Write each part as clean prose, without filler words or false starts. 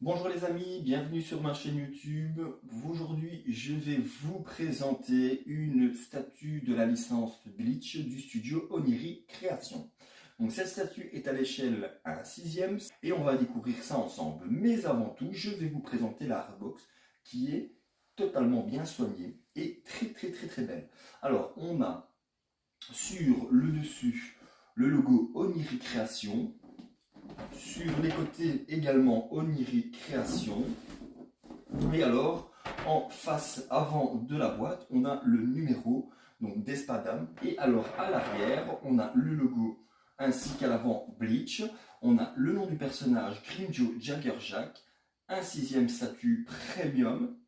Bonjour les amis, bienvenue sur ma chaîne YouTube. Aujourd'hui, je vais vous présenter une statue de la licence Bleach du studio Oniri Création. Donc cette statue est à l'échelle 1/6 et on va découvrir ça ensemble. Mais avant tout, je vais vous présenter la Artbox qui est totalement bien soignée et très belle. Alors, on a sur le dessus le logo Oniri Création. Sur les côtés également Oniri Création. Et alors, en face avant de la boîte, on a le numéro donc d'Espadam. Et alors à l'arrière, on a le logo ainsi qu'à l'avant Bleach. On a le nom du personnage Grimjo Jaggerjack, un 6e statut premium.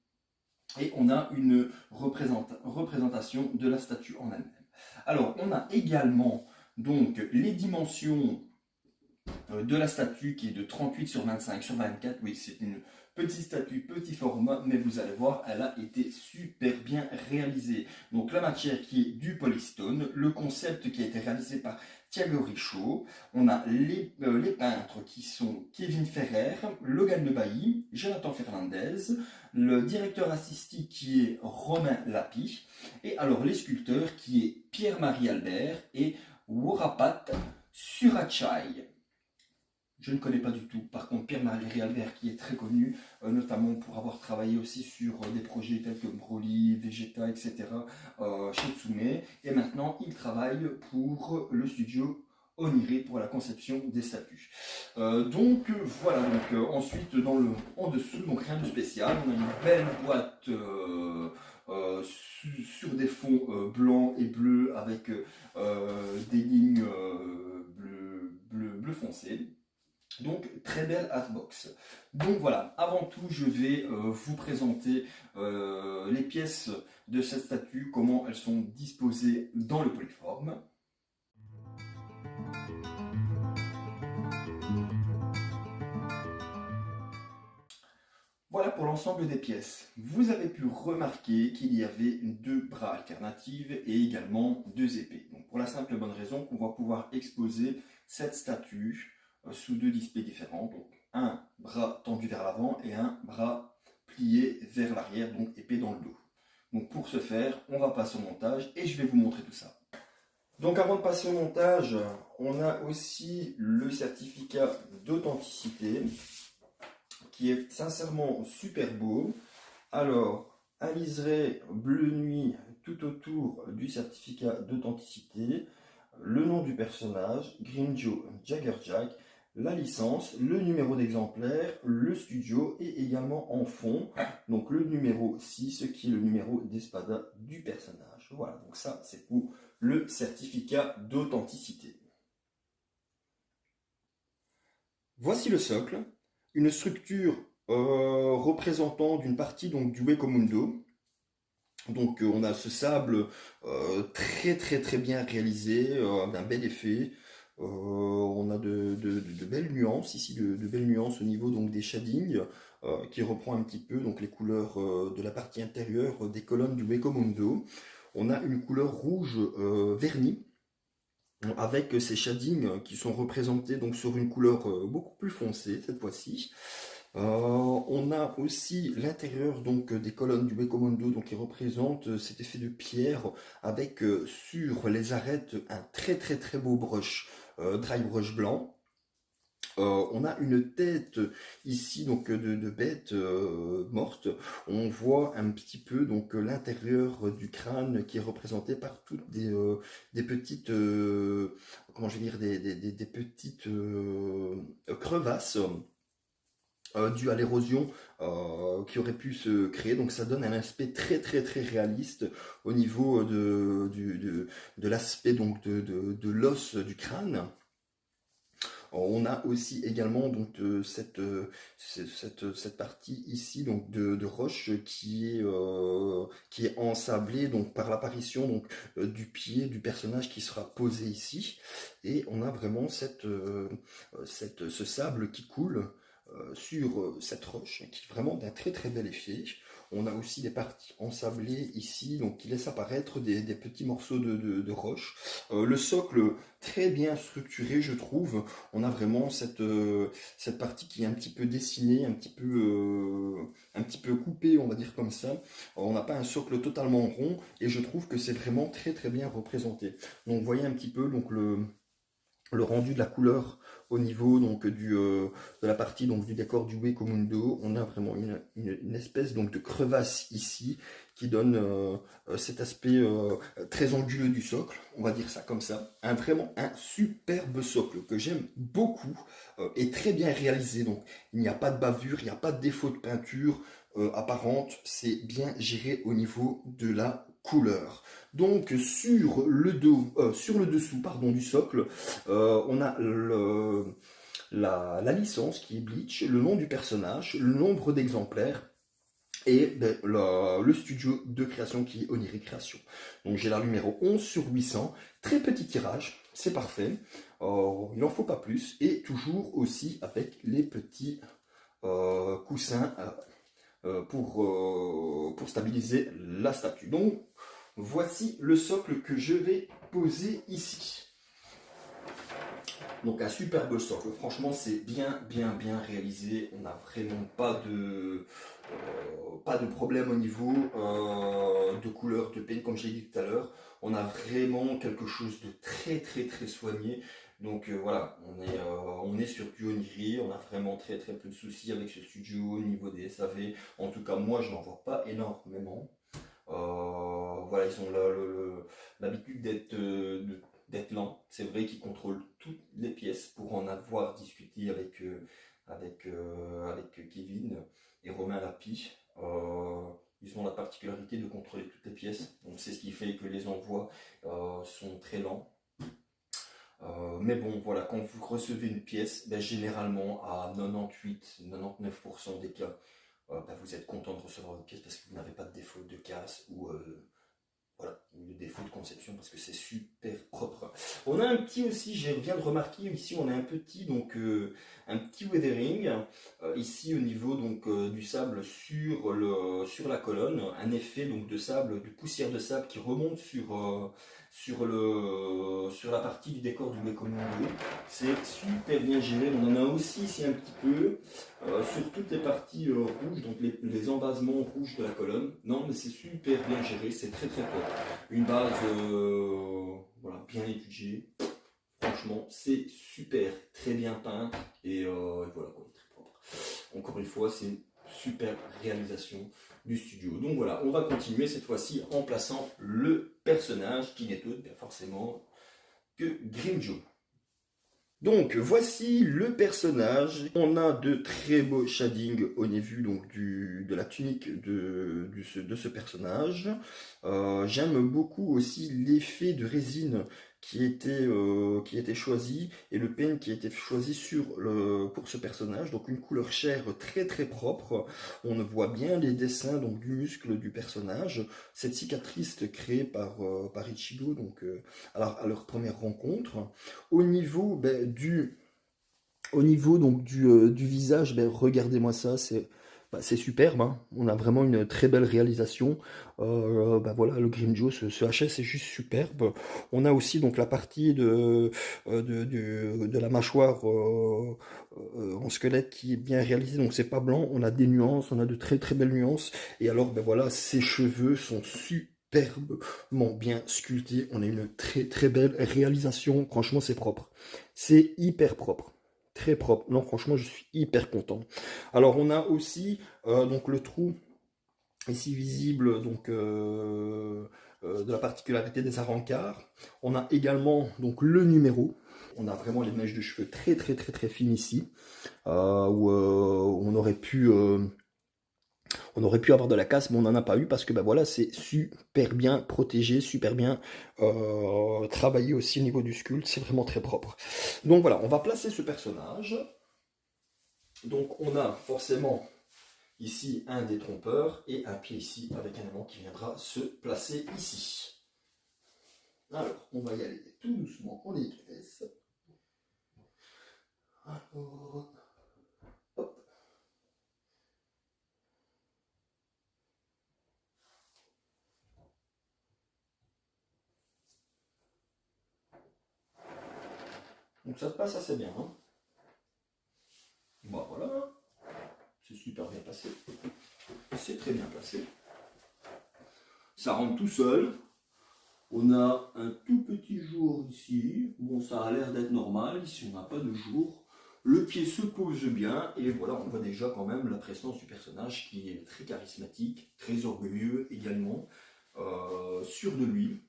Et on a une représentation de la statue en elle-même. Alors, on a également donc les dimensions de la statue qui est de 38 sur 25 sur 24. Oui, c'est une petite statue, petit format, mais vous allez voir, elle a été super bien réalisée. Donc la matière qui est du polystone, le concept qui a été réalisé par Thiago Richaud. On a les peintres qui sont Kevin Ferrer, Logan Lebailly, Jonathan Fernandez, le directeur artistique qui est Romain Lapie, et alors les sculpteurs qui est Pierre-Marie Albert et Worapat Surachai. Je ne connais pas du tout. Par contre, Pierre-Marie Albert, qui est très connu, notamment pour avoir travaillé aussi sur des projets tels que Broly, Vegeta, etc., chez Tsume. Et maintenant, il travaille pour le studio Oniri pour la conception des statues. Donc voilà, ensuite en dessous, donc rien de spécial, on a une belle boîte sur des fonds blancs et bleus avec des lignes bleu foncé. Donc très belle Artbox. Donc voilà, avant tout je vais vous présenter les pièces de cette statue, comment elles sont disposées dans le polyforme. Voilà pour l'ensemble des pièces. Vous avez pu remarquer qu'il y avait deux bras alternatifs et également deux épées. Donc pour la simple et bonne raison qu'on va pouvoir exposer cette statue sous deux displays différents. Donc un bras tendu vers l'avant et un bras plié vers l'arrière, donc épée dans le dos. Donc pour ce faire, on va passer au montage et je vais vous montrer tout ça. Donc avant de passer au montage, on a aussi le certificat d'authenticité qui est sincèrement super beau. Alors, un liseré bleu nuit tout autour du certificat d'authenticité, le nom du personnage, Grimjo Jaggerjack, la licence, le numéro d'exemplaire, le studio et également en fond, donc le numéro 6 qui est le numéro d'espada du personnage. Voilà, donc ça c'est pour le certificat d'authenticité. Voici le socle, une structure représentant d'une partie donc, du Wacom. Donc on a ce sable très bien réalisé, d'un bel effet. On a de belles nuances ici, de belles nuances au niveau donc, des shadings, qui reprend un petit peu donc, les couleurs de la partie intérieure des colonnes du Wacom. On a une couleur rouge vernie, avec ces shadings qui sont représentés donc, sur une couleur beaucoup plus foncée cette fois-ci. On a aussi l'intérieur donc des colonnes du Wacom donc qui représente cet effet de pierre avec sur les arêtes un très beau brush, dry brush blanc. On a une tête ici donc de bête morte. On voit un petit peu donc l'intérieur du crâne qui est représenté par toutes des petites comment je vais dire des petites crevasses dû à l'érosion qui aurait pu se créer. Donc ça donne un aspect très réaliste au niveau de l'aspect donc de l'os du crâne. On a aussi également donc cette partie ici donc de roche qui est ensablée donc par l'apparition donc du pied du personnage qui sera posé ici, et on a vraiment ce sable qui coule sur cette roche, qui est vraiment d'un très très bel effet. On a aussi des parties ensablées ici, donc qui laissent apparaître des petits morceaux de roche. Le socle très bien structuré, je trouve. On a vraiment cette partie qui est un petit peu dessinée, un petit peu coupée, on va dire comme ça. On n'a pas un socle totalement rond, et je trouve que c'est vraiment très très bien représenté. Donc vous voyez un petit peu donc le rendu de la couleur au niveau donc de la partie donc du décor du Hueco Mundo. On a vraiment une espèce donc de crevasse ici qui donne cet aspect très anguleux du socle, on va dire ça comme ça. Vraiment un superbe socle que j'aime beaucoup et très bien réalisé. Donc il n'y a pas de bavure, il n'y a pas de défaut de peinture apparente, c'est bien géré au niveau de la couleur. Donc sur le dessous pardon, du socle, on a la licence qui est Bleach, le nom du personnage, le nombre d'exemplaires et ben, le studio de création qui est Oniri Création. Donc j'ai la numéro 11 sur 800, très petit tirage, c'est parfait, il n'en faut pas plus, et toujours aussi avec les petits coussins pour stabiliser la statue. Donc voici le socle que je vais poser ici. Donc un superbe socle, franchement c'est bien réalisé, on n'a vraiment pas de problème au niveau de couleur, de peigne comme j'ai dit tout à l'heure. On a vraiment quelque chose de très soigné. Donc voilà, on est sur du Oniri, on a vraiment très peu de soucis avec ce studio au niveau des SAV. En tout cas moi je n'en vois pas énormément. Voilà, ils ont l'habitude d'être lents. C'est vrai qu'ils contrôlent toutes les pièces pour en avoir discuté avec Kevin et Romain Lapie. Ils ont la particularité de contrôler toutes les pièces. Donc c'est ce qui fait que les envois sont très lents. Mais bon, voilà, quand vous recevez une pièce, ben, généralement à 98-99% des cas, ben, vous êtes content de recevoir votre pièce parce que vous n'avez pas de défaut de casse ou voilà, le défaut de conception parce que c'est super propre. On a un petit aussi, je viens de remarquer ici, on a un petit weathering ici au niveau donc du sable sur la colonne, un effet donc de sable, de poussière de sable qui remonte sur la partie du décor du Hueco Mundo. C'est super bien géré. On en a aussi ici un petit peu sur toutes les parties rouges, donc les embasements rouges de la colonne. Non, mais c'est super bien géré, c'est très top. Une base voilà, bien étudiée. Franchement, c'est super, très bien peint et voilà quoi, très propre. Encore une fois, c'est une super réalisation du studio. Donc voilà, on va continuer cette fois-ci en plaçant le personnage qui n'est autre bien forcément que Grimmjow. Donc voici le personnage. On a de très beaux shadings au niveau donc, de la tunique de ce personnage. J'aime beaucoup aussi l'effet de résine qui était choisi et le paint qui a été choisi pour ce personnage. Donc une couleur chair très propre. On voit bien les dessins donc, du muscle du personnage. Cette cicatrice créée par Ichigo donc, à leur première rencontre. Au niveau donc du visage, ben, regardez-moi ça, c'est superbe, hein. On a vraiment une très belle réalisation. Ben voilà, le Grimmjow, ce HS est juste superbe. On a aussi donc la partie de la mâchoire en squelette qui est bien réalisée, donc c'est pas blanc, on a des nuances, on a de très belles nuances. Et alors ben voilà, ses cheveux sont superbement bien sculptés. On a une très belle réalisation, franchement c'est propre. C'est hyper propre. Très propre. Non, franchement, je suis hyper content. Alors, on a aussi donc le trou ici visible donc de la particularité des arancards. On a également donc le numéro. On a vraiment les mèches de cheveux très fines ici, où on aurait pu avoir de la casse, mais on n'en a pas eu parce que ben voilà, c'est super bien protégé, super bien travaillé aussi au niveau du sculpte, c'est vraiment très propre. Donc voilà, on va placer ce personnage. Donc on a forcément ici un détrompeur et un pied ici avec un aimant qui viendra se placer ici. Alors, on va y aller tout doucement en équitesse. Alors, hop. Donc ça se passe assez bien. Hein. Bon, voilà, c'est super bien passé. C'est très bien placé. Ça rentre tout seul. On a un tout petit jour ici. Bon, ça a l'air d'être normal. Ici, on n'a pas de jour. Le pied se pose bien. Et voilà, on voit déjà quand même la présence du personnage qui est très charismatique, très orgueilleux également, sûr de lui.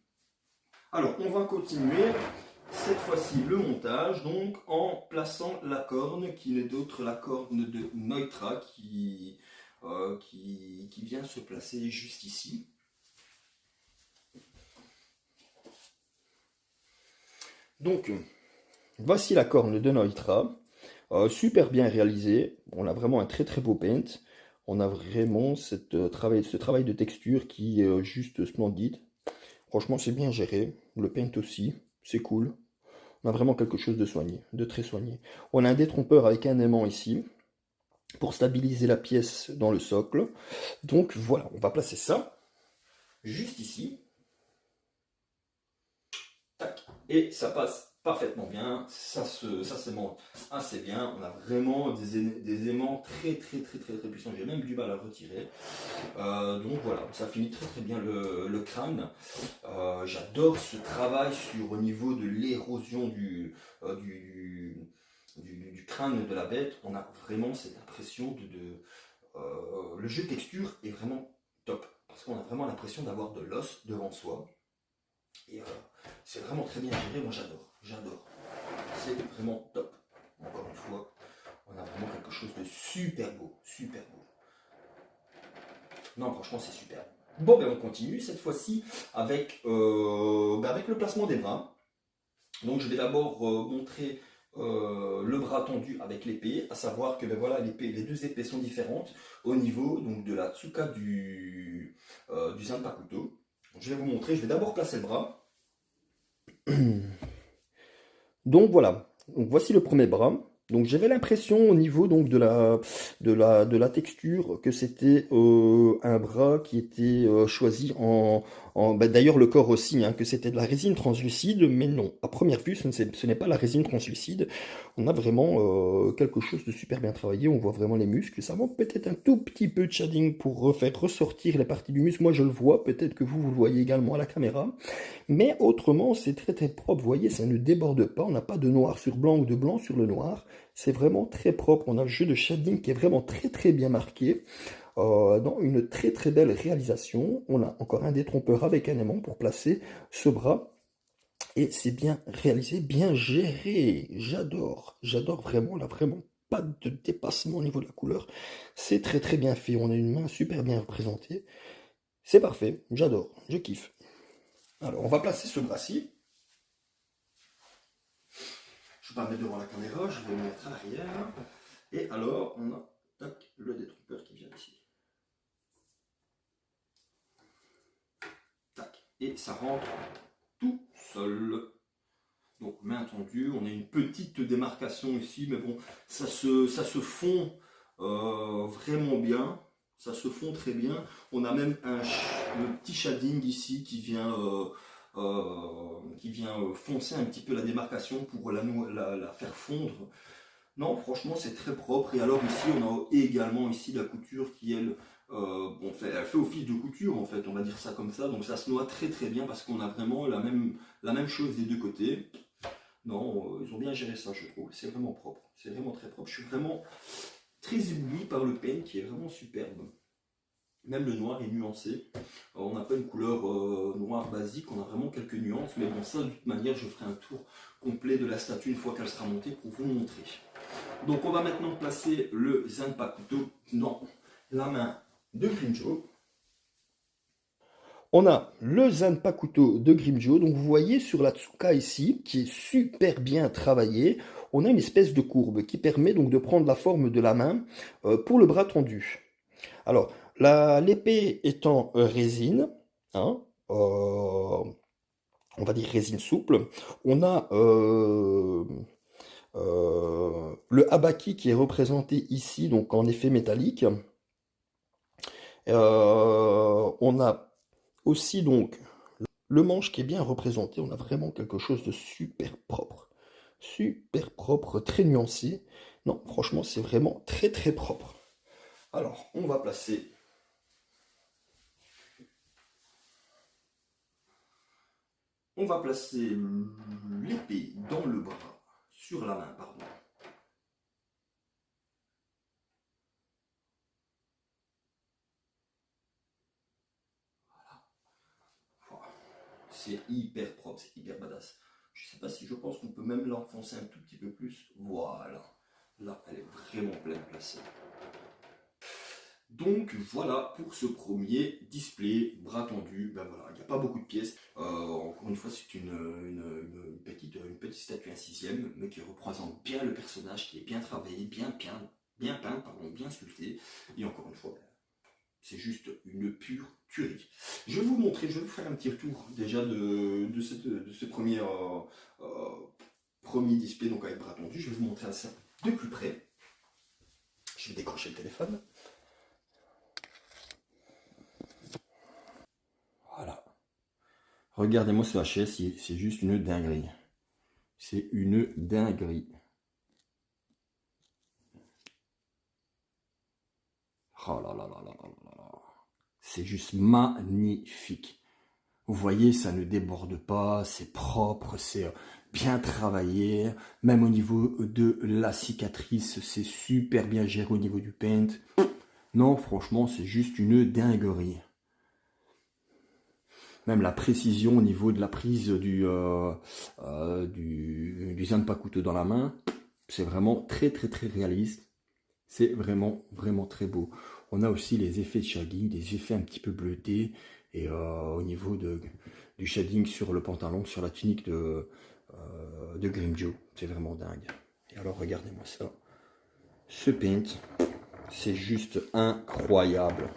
Alors, on va continuer. Cette fois-ci, le montage, donc en plaçant la corne, qui n'est d'autre la corne de Neutra qui vient se placer juste ici. Donc, voici la corne de Neutra, super bien réalisée. On a vraiment un très très beau paint. On a vraiment ce travail de texture qui est juste splendide. Franchement, c'est bien géré. Le paint aussi, c'est cool. On a vraiment quelque chose de soigné, de très soigné. On a un détrompeur avec un aimant ici, pour stabiliser la pièce dans le socle. Donc voilà, on va placer ça, juste ici. Tac. Et ça passe parfaitement bien, ça s'aimante assez bien. On a vraiment des aimants très puissants. J'ai même du mal à le retirer. Donc voilà, ça finit très bien le crâne. J'adore ce travail au niveau de l'érosion du crâne de la bête. On a vraiment cette impression le jeu de texture est vraiment top. Parce qu'on a vraiment l'impression d'avoir de l'os devant soi. Et c'est vraiment très bien géré, moi j'adore. C'est vraiment top. Encore une fois, on a vraiment quelque chose de super beau. Non, franchement, c'est super. Bon, ben on continue cette fois-ci avec le placement des bras. Donc je vais d'abord montrer le bras tendu avec l'épée, à savoir que ben voilà, les deux épées sont différentes au niveau donc, de la tsuka du Zanpakuto. Je vais vous montrer, je vais d'abord placer le bras. Donc voilà, donc voici le premier bras. Donc j'avais l'impression au niveau donc de la texture que c'était un bras qui était choisi d'ailleurs le corps aussi, hein, que c'était de la résine translucide, mais non, à première vue ce n'est pas la résine translucide. On a vraiment quelque chose de super bien travaillé, on voit vraiment les muscles, ça manque peut-être un tout petit peu de shading pour faire ressortir les parties du muscle, moi je le vois, peut-être que vous le voyez également à la caméra. Mais autrement, c'est très propre, vous voyez, ça ne déborde pas, on n'a pas de noir sur blanc ou de blanc sur le noir, c'est vraiment très propre, on a le jeu de shading qui est vraiment très bien marqué, dans une très belle réalisation. On a encore un détrompeur avec un aimant pour placer ce bras, et c'est bien réalisé, bien géré, j'adore vraiment, là vraiment pas de dépassement au niveau de la couleur, c'est très bien fait, on a une main super bien représentée, c'est parfait, j'adore, je kiffe. Alors, on va placer ce bras-ci. Je ne vais pas mettre devant la caméra, je vais le mettre à l'arrière. Et alors, on a le détrompeur qui vient ici. Tac. Et ça rentre tout seul. Donc, main tendue, on a une petite démarcation ici, mais bon, ça se fond vraiment bien. Ça se fond très bien. On a même le petit shading ici qui vient foncer un petit peu la démarcation pour la faire fondre. Non, franchement, c'est très propre. Et alors ici, on a également ici la couture qui, elle, elle fait office de couture, en fait, on va dire ça comme ça. Donc ça se noie très bien parce qu'on a vraiment la même chose des deux côtés. Non, ils ont bien géré ça, je trouve. C'est vraiment propre. C'est vraiment très propre. Je suis vraiment très ébloui par le paint qui est vraiment superbe. Même le noir est nuancé. On n'a pas une couleur noire basique, on a vraiment quelques nuances. Mais bon, ça, de toute manière, je ferai un tour complet de la statue une fois qu'elle sera montée pour vous montrer. Donc, on va maintenant placer le Zanpakuto dans la main de Grimmjow. On a le Zanpakuto de Grimmjow. Donc, vous voyez sur la Tsuka ici, qui est super bien travaillée, on a une espèce de courbe qui permet donc de prendre la forme de la main pour le bras tendu. Alors, l'épée étant résine, hein, on va dire résine souple, on a le habaki qui est représenté ici, donc en effet métallique. On a aussi donc le manche qui est bien représenté, on a vraiment quelque chose de super propre. super propre, très nuancé. Non, franchement, c'est vraiment très très propre. Alors, on va placer l'épée dans le bras, sur la main, pardon. C'est hyper propre, c'est hyper badass. Je sais pas si je pense qu'on peut même l'enfoncer un tout petit peu plus. Voilà. Là, elle est vraiment bien placée. Donc voilà pour ce premier display bras tendu. Ben voilà, il n'y a pas beaucoup de pièces. Encore une fois, c'est une petite statue 1/6, mais qui représente bien le personnage, qui est bien travaillé, bien peint, pardon, bien sculpté. Et encore une fois, c'est juste une pure tuerie. Je vais vous montrer, je vais vous faire un petit retour déjà de ce premier display donc avec bras tendu. Je vais vous montrer ça de plus près. Je vais décrocher le téléphone. Voilà. Regardez-moi ce HS, c'est juste une dinguerie. C'est une dinguerie. Oh là là là là là là là. C'est juste magnifique. Vous voyez, ça ne déborde pas, c'est propre, c'est bien travaillé. Même au niveau de la cicatrice, c'est super bien géré au niveau du paint. Non, franchement, c'est juste une dinguerie. Même la précision au niveau de la prise du zanpakuto dans la main, c'est vraiment très très très réaliste. C'est vraiment vraiment très beau. On a aussi les effets de shading, des effets un petit peu bleutés, et au niveau du shading sur le pantalon, sur la tunique de Grimmjow, c'est vraiment dingue. Et alors regardez-moi ça, ce paint, c'est juste incroyable.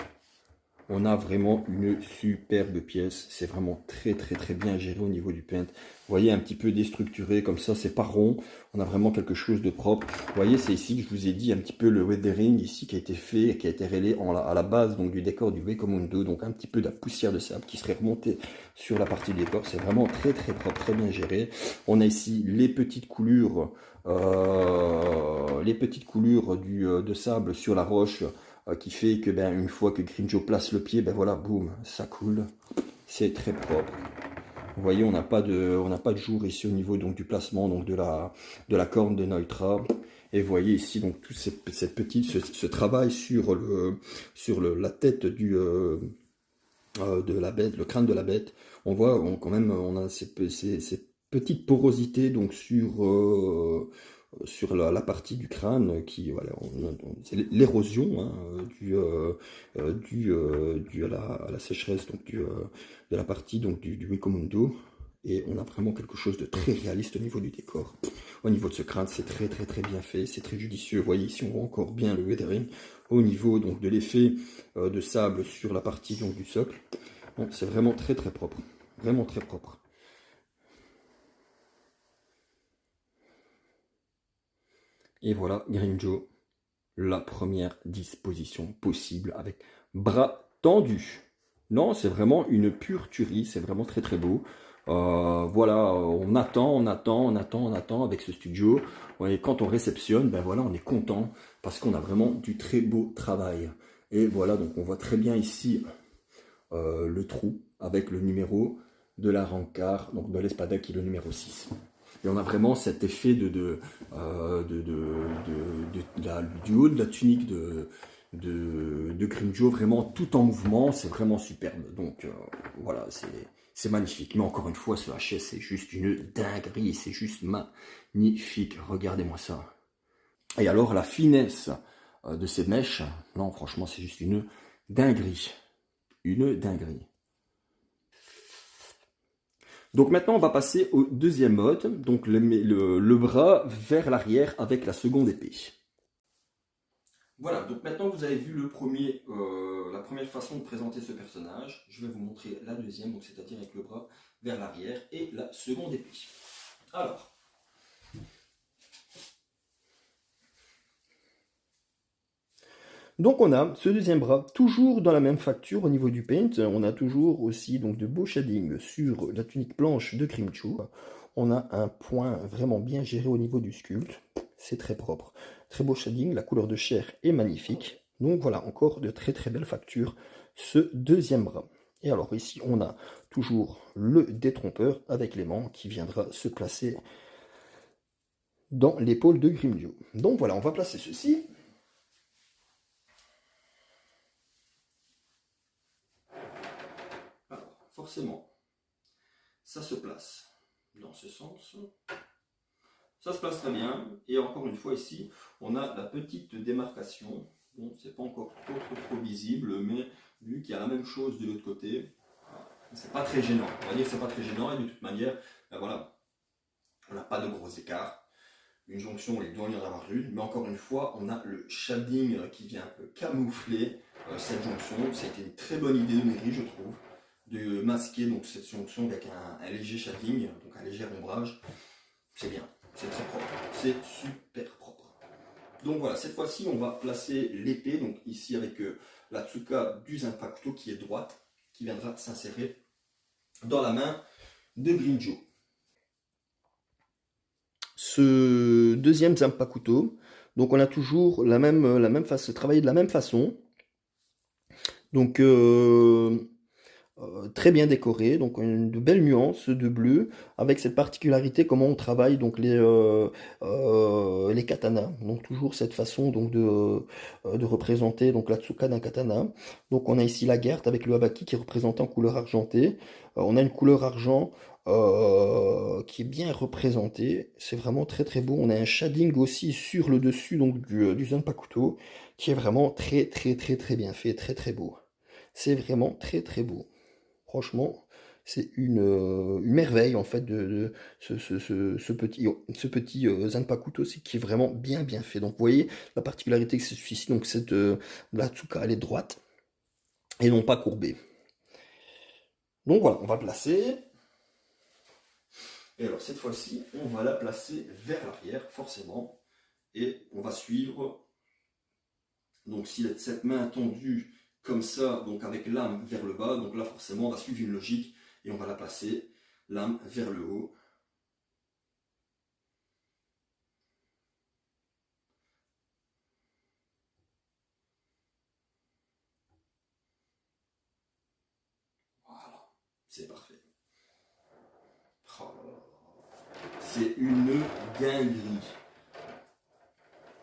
On a vraiment une superbe pièce, c'est vraiment très très très bien géré au niveau du paint. Vous voyez, un petit peu déstructuré comme ça, c'est pas rond, on a vraiment quelque chose de propre. Vous voyez, c'est ici que je vous ai dit un petit peu le weathering ici qui a été fait, qui a été rélé à la base donc du décor du Wekomundo, donc un petit peu de la poussière de sable qui serait remontée sur la partie du décor. C'est vraiment très très propre, très bien géré. On a ici les petites coulures de sable sur la roche, qui fait que une fois que Grimmjow place le pied, voilà, boum, ça coule. C'est très propre. Vous voyez, on n'a pas de jour ici au niveau donc du placement donc de la corne de Neutra. Et vous voyez ici donc tout ce travail sur la tête de la bête, le crâne de la bête. On voit quand même on a ces petites porosités donc sur la partie du crâne qui, voilà, c'est l'érosion hein, due à la sécheresse donc de la partie donc du Wekomundo. Et on a vraiment quelque chose de très réaliste au niveau du décor. Au niveau de ce crâne, c'est très très très bien fait, c'est très judicieux. Vous voyez ici, on voit encore bien le weathering au niveau donc de l'effet de sable sur la partie donc du socle. Donc c'est vraiment très très propre, vraiment très propre. Et voilà, Grimmjow, la première disposition possible avec bras tendus. Non, c'est vraiment une pure tuerie, c'est vraiment très très beau. Voilà, on attend avec ce studio. Et quand on réceptionne, voilà, on est content parce qu'on a vraiment du très beau travail. Et voilà, donc on voit très bien ici le trou avec le numéro de la rancard, donc de l'espada qui est le numéro 6. Et on a vraiment cet effet du haut de la tunique de Grimmjow, vraiment tout en mouvement, c'est vraiment superbe. Donc voilà, c'est magnifique. Mais encore une fois, ce HS, c'est juste une dinguerie, c'est juste magnifique. Regardez-moi ça. Et alors, la finesse de ces mèches, non, franchement, c'est juste une dinguerie. Une dinguerie. Donc maintenant, on va passer au deuxième mode, donc le bras vers l'arrière avec la seconde épée. Voilà, donc maintenant vous avez vu la première façon de présenter ce personnage. Je vais vous montrer la deuxième, donc c'est-à-dire avec le bras vers l'arrière et la seconde épée. Alors, donc on a ce deuxième bras, toujours dans la même facture au niveau du paint. On a toujours aussi donc de beaux shadings sur la tunique blanche de Grimmjow. On a un point vraiment bien géré au niveau du sculpte. C'est très propre. Très beau shading, la couleur de chair est magnifique. Donc voilà, encore de très très belles factures, ce deuxième bras. Et alors ici, on a toujours le détrompeur avec l'aimant qui viendra se placer dans l'épaule de Grimdio. Donc voilà, on va placer ceci. Alors, forcément, ça se place dans ce sens. Ça se place très bien. Et encore une fois, ici, on a la petite démarcation. Bon, c'est pas encore trop visible, mais vu qu'il y a la même chose de l'autre côté, c'est pas très gênant. On va dire que c'est pas très gênant, et de toute manière, ben voilà, on n'a pas de gros écarts. Une jonction, il doit y en avoir une, mais encore une fois, on a le shading qui vient un peu camoufler cette jonction. Ça a été une très bonne idée de Neri, je trouve, de masquer donc cette jonction avec un léger shading, donc un léger ombrage. C'est bien, c'est très propre, c'est super propre. Donc voilà, cette fois-ci, on va placer l'épée, donc ici avec la Tsuka du Zanpakuto qui est droite, qui viendra s'insérer dans la main de Grimjo. Ce deuxième Zanpakuto, donc on a toujours la même façon, travaillé de la même façon. Donc très bien décoré, donc de belles nuances de bleu, avec cette particularité comment on travaille donc les katanas. Donc toujours cette façon donc de représenter donc la tsuka d'un katana. Donc on a ici la gerte avec le habaki qui est représenté en couleur argentée. On a une couleur argent qui est bien représentée. C'est vraiment très très beau. On a un shading aussi sur le dessus donc du Zanpakuto qui est vraiment très bien fait, très très beau. C'est vraiment très très beau. Franchement, c'est une merveille en fait de ce petit Zanpakuto qui est vraiment bien fait. Donc vous voyez la particularité que c'est celui-ci, donc cette la Tsuka elle est droite et non pas courbée. Donc voilà, on va le placer. Et alors cette fois-ci, on va la placer vers l'arrière forcément et on va suivre. Donc si cette main tendue comme ça, donc avec l'âme vers le bas, donc là forcément on va suivre une logique et on va la placer, l'âme vers le haut. Voilà, c'est parfait. Oh là là. C'est une dinguerie.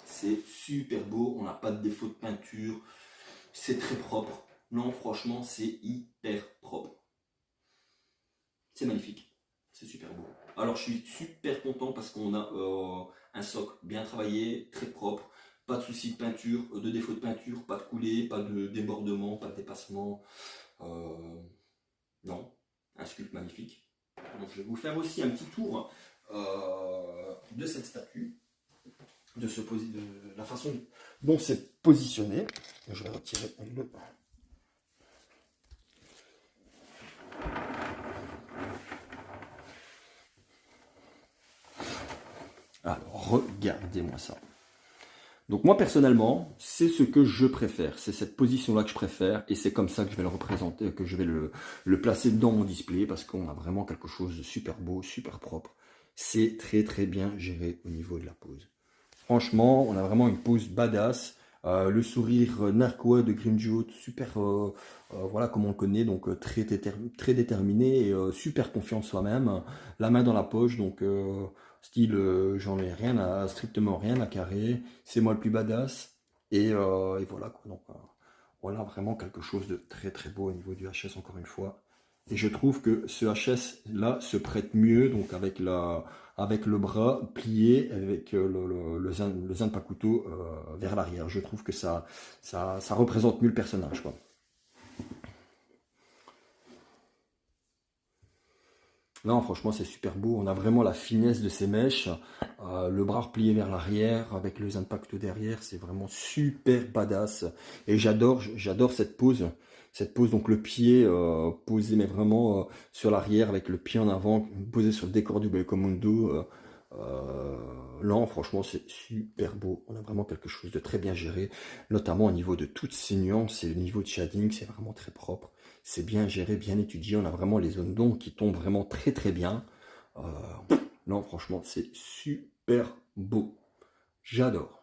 C'est super beau, on n'a pas de défaut de peinture, c'est très propre. Non, franchement, c'est hyper propre. C'est magnifique, c'est super beau. Alors, je suis super content parce qu'on a un socle bien travaillé, très propre. Pas de souci de peinture, de défaut de peinture, pas de coulée, pas de débordement, pas de dépassement. Non, un sculpte magnifique. Donc, je vais vous faire aussi un petit tour de cette statue. De la façon dont c'est positionné. Je vais retirer le... Alors, regardez-moi ça. Donc moi personnellement, c'est ce que je préfère. C'est cette position-là que je préfère et c'est comme ça que je vais le représenter, que je vais le placer dans mon display parce qu'on a vraiment quelque chose de super beau, super propre. C'est très bien géré au niveau de la pose. Franchement, on a vraiment une pose badass. Le sourire narquois de Grimjo, super, voilà comme on le connaît, donc très déterminé et super confiant en soi-même. La main dans la poche, donc style, j'en ai strictement rien à carrer. C'est moi le plus badass. Et voilà quoi. Donc on a vraiment quelque chose de très beau au niveau du HS encore une fois. Et je trouve que ce HS là se prête mieux, donc avec le bras plié, avec le Zanpakuto vers l'arrière. Je trouve que ça représente mieux le personnage, quoi. Non, franchement, c'est super beau. On a vraiment la finesse de ces mèches. Le bras replié vers l'arrière, avec le Zanpakuto derrière. C'est vraiment super badass. Et j'adore cette pose. Cette pose, donc le pied posé, mais vraiment sur l'arrière, avec le pied en avant, posé sur le décor du Bakemono. Non, franchement, c'est super beau. On a vraiment quelque chose de très bien géré, notamment au niveau de toutes ces nuances et le niveau de shading, c'est vraiment très propre. C'est bien géré, bien étudié. On a vraiment les zones d'ombre qui tombent vraiment très bien. Non, franchement, c'est super beau. J'adore.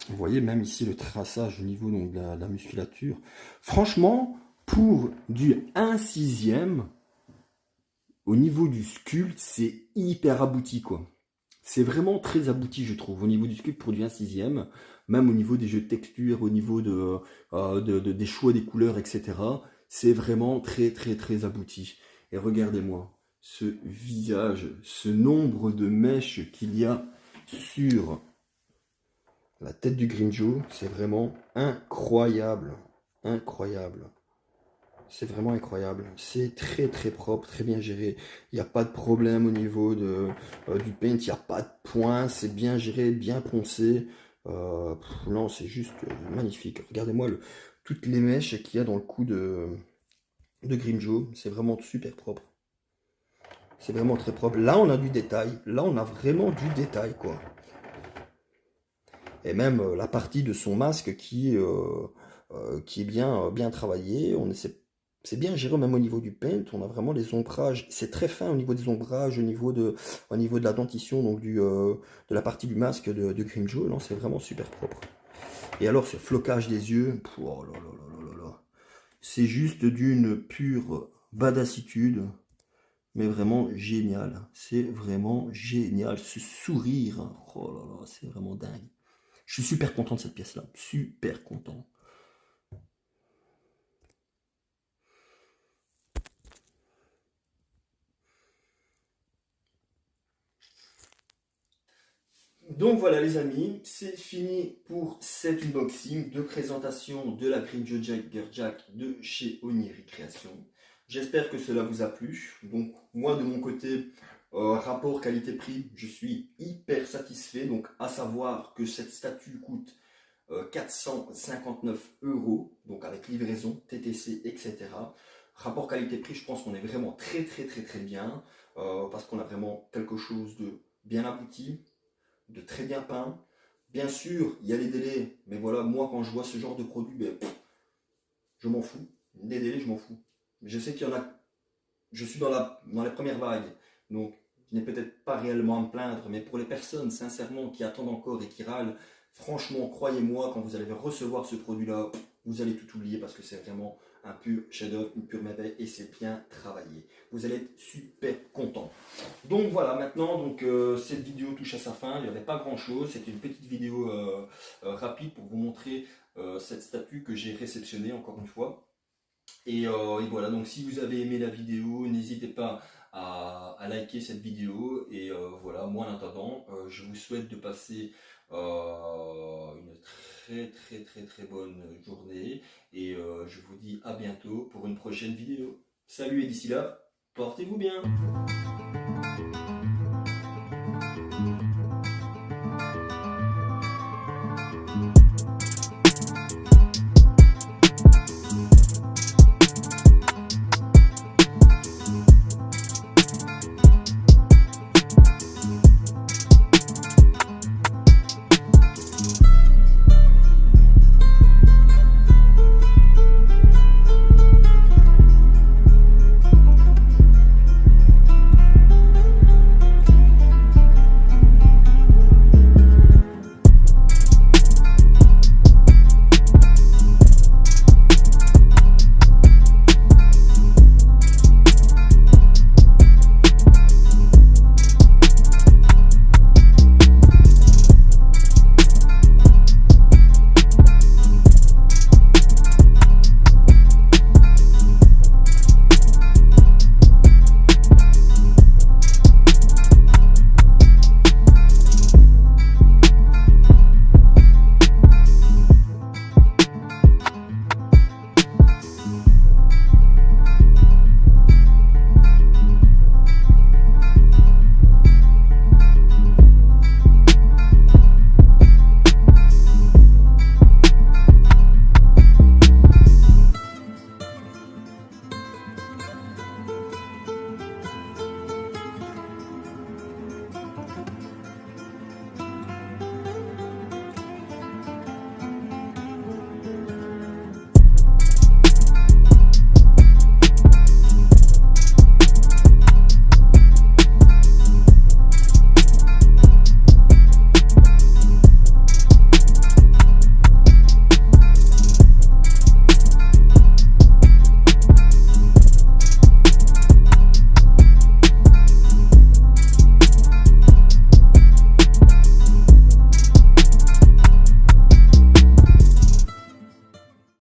Vous voyez même ici le traçage au niveau donc, de la musculature. Franchement, pour du 1/6, au niveau du sculpte, c'est hyper abouti quoi. C'est vraiment très abouti je trouve au niveau du sculpte pour du 1/6, même au niveau des jeux de texture, au niveau des choix des couleurs, etc. C'est vraiment très très très abouti. Et regardez-moi ce visage, ce nombre de mèches qu'il y a sur la tête du Grimejo, c'est vraiment incroyable. Incroyable. C'est vraiment incroyable. C'est très très propre, très bien géré. Il n'y a pas de problème au niveau du paint, il n'y a pas de points, c'est bien géré, bien poncé. Non, c'est juste magnifique. Regardez-moi toutes les mèches qu'il y a dans le cou de Grimejo. C'est vraiment super propre. C'est vraiment très propre. Là, on a du détail. Là, on a vraiment du détail, quoi. Et même la partie de son masque qui est bien travaillée. C'est bien géré même au niveau du paint. On a vraiment les ombrages. C'est très fin au niveau des ombrages, au niveau de la dentition donc de la partie du masque de Grimejo. Non, c'est vraiment super propre. Et alors ce flocage des yeux, oh là là là là là, c'est juste d'une pure badassitude. Mais vraiment génial. C'est vraiment génial. Ce sourire, oh là là, c'est vraiment dingue. Je suis super content de cette pièce-là. Super content. Donc voilà les amis, c'est fini pour cet unboxing de présentation de la Grimejo Jagger Jack de chez Oniri Création. J'espère que cela vous a plu. Donc moi de mon côté, rapport qualité-prix, je suis hyper satisfait. Donc à savoir que cette statue coûte 459 €, donc avec livraison, TTC, etc. Rapport qualité-prix, je pense qu'on est vraiment très très très très bien, parce qu'on a vraiment quelque chose de bien abouti, de très bien peint. Bien sûr, il y a les délais, mais voilà, moi quand je vois ce genre de produit, ben, je m'en fous. Des délais, je m'en fous. Je sais qu'il y en a, je suis dans les premières vagues, donc je n'ai peut-être pas réellement à me plaindre, mais pour les personnes, sincèrement, qui attendent encore et qui râlent, franchement, croyez-moi, quand vous allez recevoir ce produit-là, vous allez tout oublier parce que c'est vraiment un pur chef-d'œuvre, une pure merveille et c'est bien travaillé. Vous allez être super content. Donc voilà, maintenant, cette vidéo touche à sa fin. Il n'y avait pas grand-chose. C'était une petite vidéo rapide pour vous montrer cette statue que j'ai réceptionnée encore une fois. Et voilà, donc si vous avez aimé la vidéo, n'hésitez pas à liker cette vidéo. Et voilà, moi en attendant, je vous souhaite de passer une très très très très bonne journée. Et je vous dis à bientôt pour une prochaine vidéo. Salut et d'ici là, portez-vous bien!